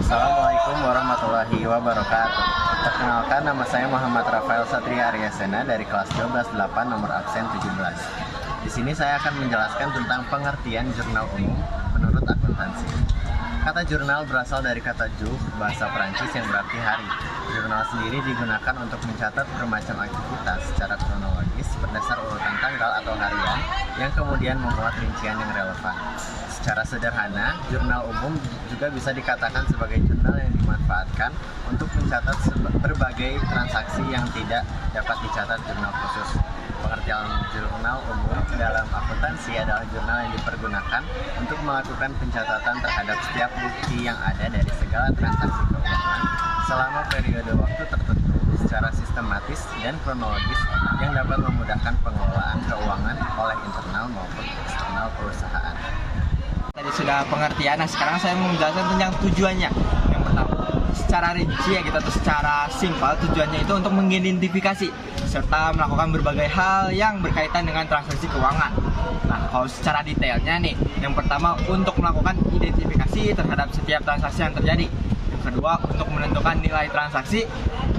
Assalamualaikum warahmatullahi wabarakatuh. Perkenalkan, nama saya Muhammad Rafael Satria Aryasena dari kelas 12-8 nomor absen 17. Di sini saya akan menjelaskan tentang pengertian jurnal umum menurut akuntansi. Kata jurnal berasal dari kata jour, bahasa Perancis yang berarti hari. Jurnal sendiri digunakan untuk mencatat bermacam aktivitas secara kronologis berdasar urutan tanggal atau harian yang kemudian memuat rincian yang relevan. Secara sederhana, jurnal umum juga bisa dikatakan sebagai jurnal yang dimanfaatkan untuk mencatat berbagai transaksi yang tidak dapat dicatat jurnal khusus. Pengertian jurnal umum dalam akuntansi adalah jurnal yang dipergunakan untuk melakukan pencatatan terhadap setiap bukti yang ada dari segala transaksi keuangan selama periode waktu tertentu secara sistematis dan kronologis yang dapat memudahkan pengelolaan keuangan oleh internal maupun eksternal perusahaan. Tadi sudah pengertian, nah sekarang saya mau menjelaskan tentang tujuannya. Yang pertama, secara rinci ya kita tuh secara simpel, tujuannya itu untuk mengidentifikasi serta melakukan berbagai hal yang berkaitan dengan transaksi keuangan. Nah, kalau secara detailnya nih, yang pertama untuk melakukan identifikasi terhadap setiap transaksi yang terjadi. Yang kedua, untuk menentukan nilai transaksi.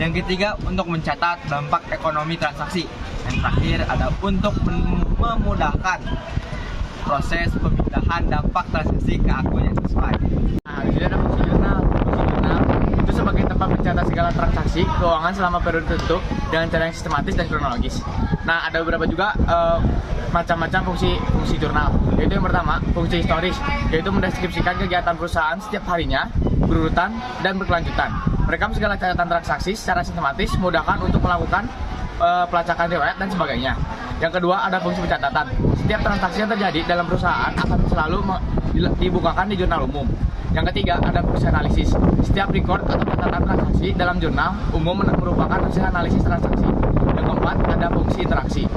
Yang ketiga, untuk mencatat dampak ekonomi transaksi. Yang terakhir ada untuk memudahkan proses pemindahan dampak transaksi ke akun yang sesuai. Nah, di sini ada fungsi jurnal. Fungsi jurnal itu sebagai tempat mencatat segala transaksi keuangan selama periode tertentu dengan cara yang sistematis dan kronologis. Nah, ada beberapa juga macam-macam fungsi jurnal. Yaitu yang pertama, fungsi historis, yaitu mendeskripsikan kegiatan perusahaan setiap harinya, berurutan dan berkelanjutan. Merekam segala catatan transaksi secara sistematis, memudahkan untuk melakukan pelacakan riwayat dan sebagainya. Yang kedua, ada fungsi pencatatan. Setiap transaksi yang terjadi dalam perusahaan akan selalu dibukakan di jurnal umum. Yang ketiga, ada fungsi analisis. Setiap record atau catatan transaksi dalam jurnal umum merupakan hasil analisis transaksi. Yang keempat, ada fungsi interaksi.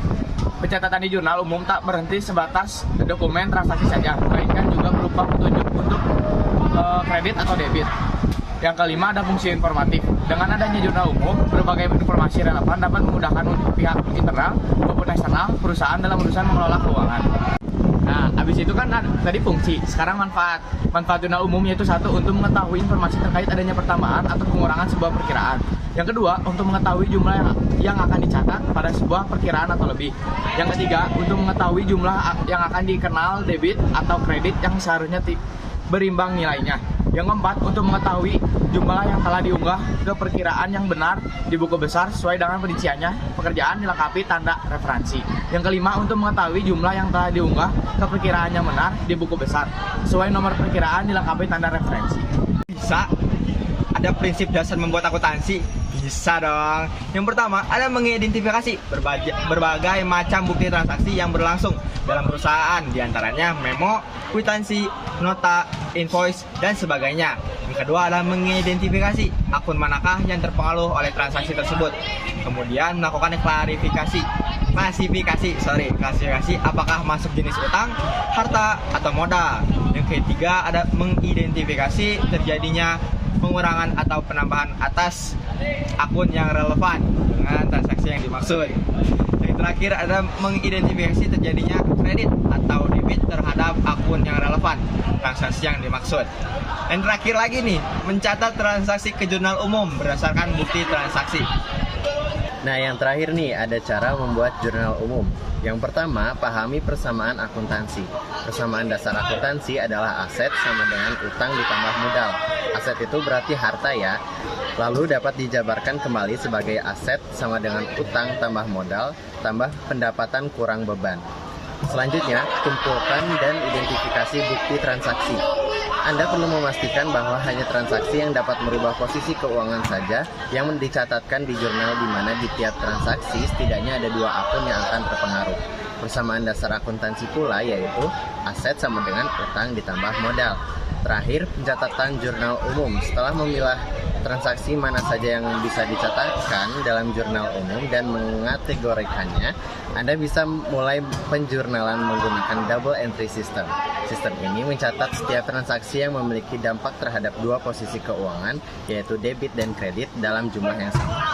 Pencatatan di jurnal umum tak berhenti sebatas dokumen transaksi saja, melainkan juga berupa petunjuk untuk kredit atau debit. Yang kelima, ada fungsi informatif. Dengan adanya jurnal umum, berbagai informasi relevan dapat memudahkan pihak internal maupun eksternal perusahaan dalam urusan mengelola keuangan. Nah, habis itu kan tadi fungsi. Sekarang manfaat. Manfaat jurnal umum yaitu satu, untuk mengetahui informasi terkait adanya pertambahan atau pengurangan sebuah perkiraan. Yang kedua, untuk mengetahui jumlah yang akan dicatat pada sebuah perkiraan atau lebih. Yang ketiga, untuk mengetahui jumlah yang akan dikenal debit atau kredit yang seharusnya berimbang nilainya. Yang keempat, untuk mengetahui jumlah yang telah diunggah ke perkiraan yang benar di buku besar sesuai dengan perinciannya, pekerjaan dilengkapi tanda referensi. Yang kelima, untuk mengetahui jumlah yang telah diunggah ke perkiraan yang benar di buku besar sesuai nomor perkiraan dilengkapi tanda referensi. Bisa ada prinsip dasar membuat akuntansi? Bisa dong. Yang pertama, ada mengidentifikasi berbagai macam bukti transaksi yang berlangsung dalam perusahaan, diantaranya memo, kwitansi, nota, invoice, dan sebagainya. Yang kedua adalah mengidentifikasi akun manakah yang terpengaruh oleh transaksi tersebut. Kemudian melakukan klasifikasi apakah masuk jenis utang, harta, atau modal. Yang ketiga ada mengidentifikasi terjadinya pengurangan atau penambahan atas akun yang relevan dengan transaksi yang dimaksud. Yang terakhir ada mengidentifikasi terjadinya kredit atau debit terhadap akun yang relevan transaksi yang dimaksud. Dan terakhir lagi nih, mencatat transaksi ke jurnal umum berdasarkan bukti transaksi. Nah, yang terakhir nih, ada cara membuat jurnal umum. Yang pertama, pahami persamaan akuntansi. Persamaan dasar akuntansi adalah aset sama dengan utang ditambah modal. Aset itu berarti harta ya. Lalu dapat dijabarkan kembali sebagai aset sama dengan utang tambah modal tambah pendapatan kurang beban. Selanjutnya, kumpulkan dan identifikasi bukti transaksi. Anda perlu memastikan bahwa hanya transaksi yang dapat merubah posisi keuangan saja yang dicatatkan di jurnal, di mana di tiap transaksi setidaknya ada 2 akun yang akan terpengaruh. Persamaan dasar akuntansi pula yaitu aset sama dengan utang ditambah modal. Terakhir, pencatatan jurnal umum. Setelah memilah transaksi mana saja yang bisa dicatatkan dalam jurnal umum dan mengategorikannya, Anda bisa mulai penjurnalan menggunakan double entry system. Sistem ini mencatat setiap transaksi yang memiliki dampak terhadap 2 posisi keuangan, yaitu debit dan kredit dalam jumlah yang sama.